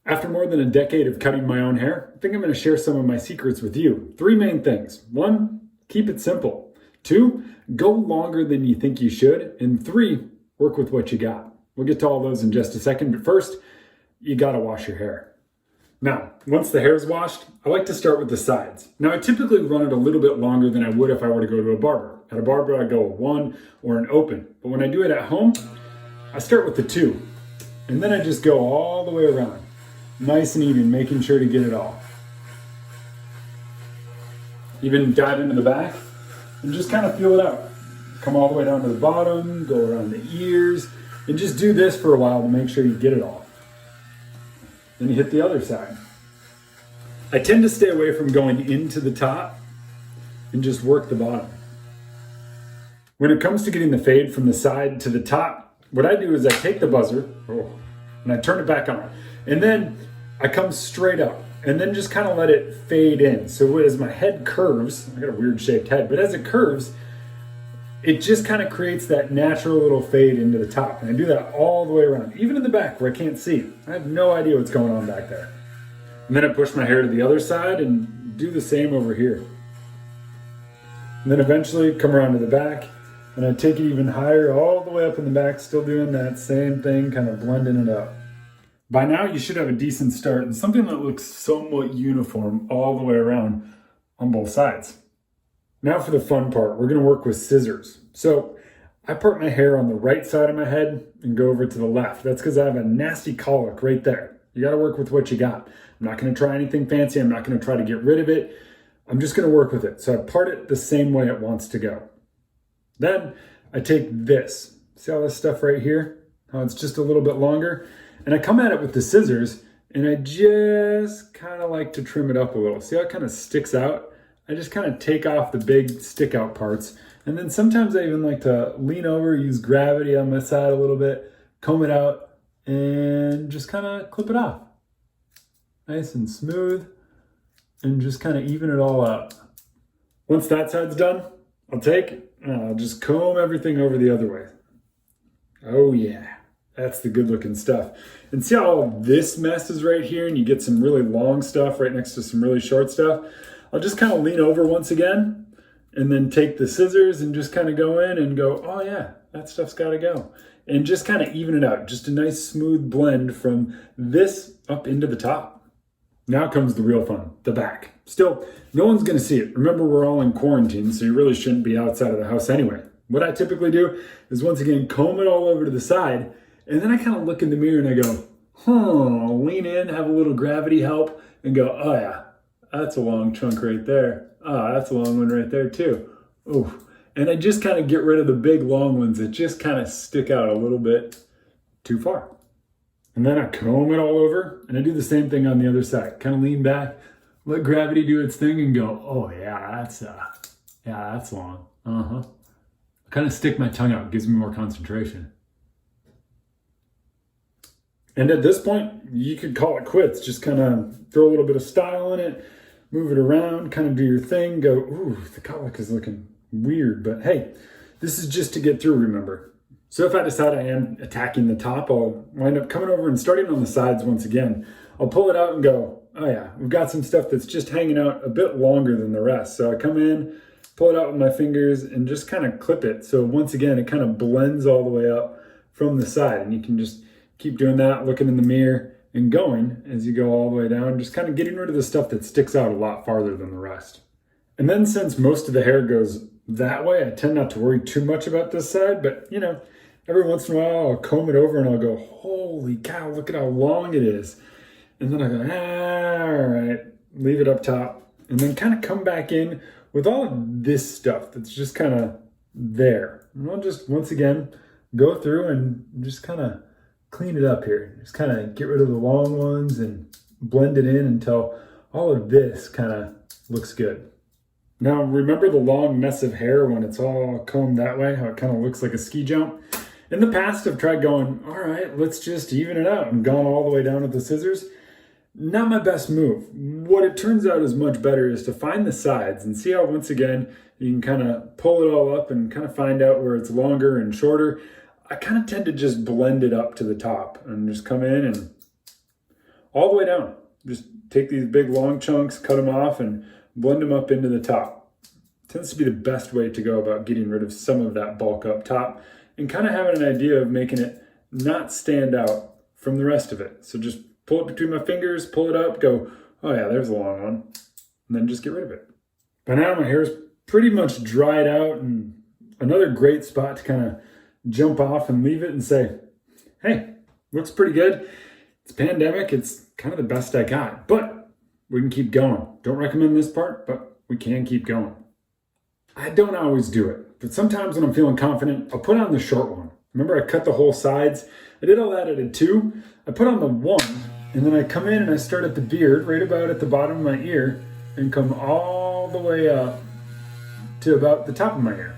After more than a decade of cutting my own hair, I think I'm going to share some of my secrets with you. Three main things. One, keep it simple. Two, go longer than you think you should. And three, work with what you got. We'll get to all those in just a second, but first, you got to wash your hair. Now, once the hair is washed, I like to start with the sides. Now, I typically run it a little bit longer than I would if I were to go to a barber. At a barber, I go a 1 or an open. But when I do it at home, I start with the 2. And then I just go all the way around. Nice and even, making sure to get it all. Even dive into the back and just kind of feel it out. Come all the way down to the bottom, go around the ears, and just do this for a while to make sure you get it all. Then you hit the other side. I tend to stay away from going into the top and just work the bottom. When it comes to getting the fade from the side to the top, what I do is I take the buzzer and I turn it back on. And then I come straight up and then just kind of let it fade in. So as my head curves, I got a weird shaped head, but as it curves, it just kind of creates that natural little fade into the top. And I do that all the way around, even in the back where I can't see. I have no idea what's going on back there. And then I push my hair to the other side and do the same over here. And then eventually come around to the back and I take it even higher all the way up in the back, still doing that same thing, kind of blending it up. By now you should have a decent start and something that looks somewhat uniform all the way around on both sides. Now for the fun part, we're going to work with scissors. So I part my hair on the right side of my head and go over to the left. That's because I have a nasty colic right there. You got to work with what you got. I'm not going to try anything fancy. I'm not going to try to get rid of it. I'm just going to work with it. So I part it the same way it wants to go. Then I take this. See all this stuff right here? How it's just a little bit longer? And I come at it with the scissors and I just kind of like to trim it up a little. See how it kind of sticks out? I just kind of take off the big stick out parts. And then sometimes I even like to lean over, use gravity on my side a little bit, comb it out, and just kind of clip it off. Nice and smooth, and just kind of even it all out. Once that side's done, I'll just comb everything over the other way. Oh yeah. That's the good looking stuff. And see how all this mess is right here and you get some really long stuff right next to some really short stuff? I'll just kind of lean over once again and then take the scissors and just kind of go in and go, oh yeah, that stuff's got to go. And just kind of even it out. Just a nice smooth blend from this up into the top. Now comes the real fun, the back. Still, no one's going to see it. Remember, we're all in quarantine, so you really shouldn't be outside of the house anyway. What I typically do is once again, comb it all over to the side. And then I kind of look in the mirror and I go, lean in, have a little gravity help, and go, oh yeah, that's a long chunk right there. Oh, that's a long one right there too. Ooh. And I just kind of get rid of the big long ones that just kind of stick out a little bit too far. And then I comb it all over and I do the same thing on the other side. Kind of lean back, let gravity do its thing and go, oh yeah, that's long. I kind of stick my tongue out, it gives me more concentration. And at this point, you could call it quits. Just kind of throw a little bit of style in it, move it around, kind of do your thing, go, ooh, the colic is looking weird. But hey, this is just to get through, remember. So if I decide I am attacking the top, I'll wind up coming over and starting on the sides once again. I'll pull it out and go, oh yeah, we've got some stuff that's just hanging out a bit longer than the rest. So I come in, pull it out with my fingers and just kind of clip it. So once again, it kind of blends all the way up from the side and you can just keep doing that, looking in the mirror and going as you go all the way down, just kind of getting rid of the stuff that sticks out a lot farther than the rest. And then since most of the hair goes that way, I tend not to worry too much about this side, but you know, every once in a while I'll comb it over and I'll go, holy cow, look at how long it is. And then I go, all right, leave it up top and then kind of come back in with all of this stuff that's just kind of there. And I'll just, once again, go through and just kind of clean it up here. Just kind of get rid of the long ones and blend it in until all of this kind of looks good. Now, remember the long mess of hair when it's all combed that way, how it kind of looks like a ski jump? In the past, I've tried going, all right, let's just even it out and gone all the way down with the scissors. Not my best move. What it turns out is much better is to find the sides and see how, once again, you can kind of pull it all up and kind of find out where it's longer and shorter. I kind of tend to just blend it up to the top and just come in and all the way down. Just take these big long chunks, cut them off, and blend them up into the top. Tends to be the best way to go about getting rid of some of that bulk up top and kind of having an idea of making it not stand out from the rest of it. So just pull it between my fingers, pull it up, go, oh yeah, there's a long one, and then just get rid of it. By now my hair is pretty much dried out, and another great spot to kind of jump off and leave it and say, hey, looks pretty good. It's pandemic, it's kind of the best I got, but we can keep going. Don't recommend this part, but we can keep going. I don't always do it, but sometimes when I'm feeling confident, I'll put on the short one. Remember I cut the whole sides? I did all that at a 2. I put on the 1, and then I come in and I start at the beard, right about at the bottom of my ear, and come all the way up to about the top of my ear.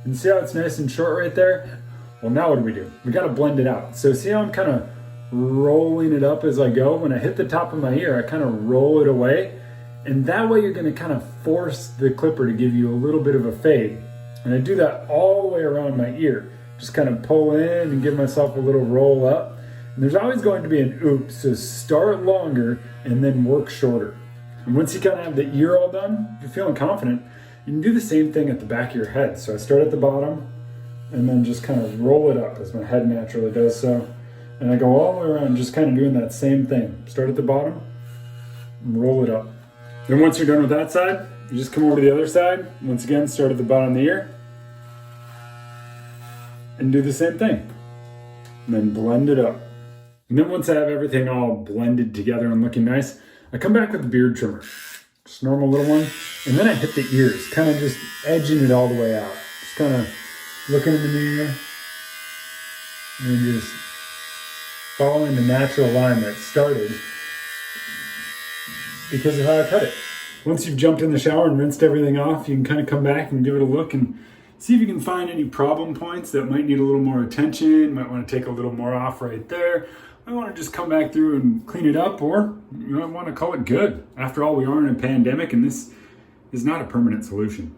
And see how it's nice and short right there? Well, now what do? We gotta blend it out. So see how I'm kind of rolling it up as I go? When I hit the top of my ear, I kind of roll it away. And that way you're gonna kind of force the clipper to give you a little bit of a fade. And I do that all the way around my ear. Just kind of pull in and give myself a little roll up. And there's always going to be an oops, so start longer and then work shorter. And once you kind of have the ear all done, if you're feeling confident, you can do the same thing at the back of your head. So I start at the bottom and then just kind of roll it up as my head naturally does so. And I go all the way around just kind of doing that same thing. Start at the bottom and roll it up. Then once you're done with that side, you just come over to the other side. Once again, start at the bottom of the ear and do the same thing. And then blend it up. And then once I have everything all blended together and looking nice, I come back with the beard trimmer. Just normal little one. And then I hit the ears, kind of just edging it all the way out. Just kind of looking in the mirror and just following the natural line that started because of how I cut it. Once you've jumped in the shower and rinsed everything off, you can kind of come back and give it a look and see if you can find any problem points that might need a little more attention. You might want to take a little more off right there. I want to just come back through and clean it up, or you might want to call it good. After all, we are in a pandemic and this is not a permanent solution.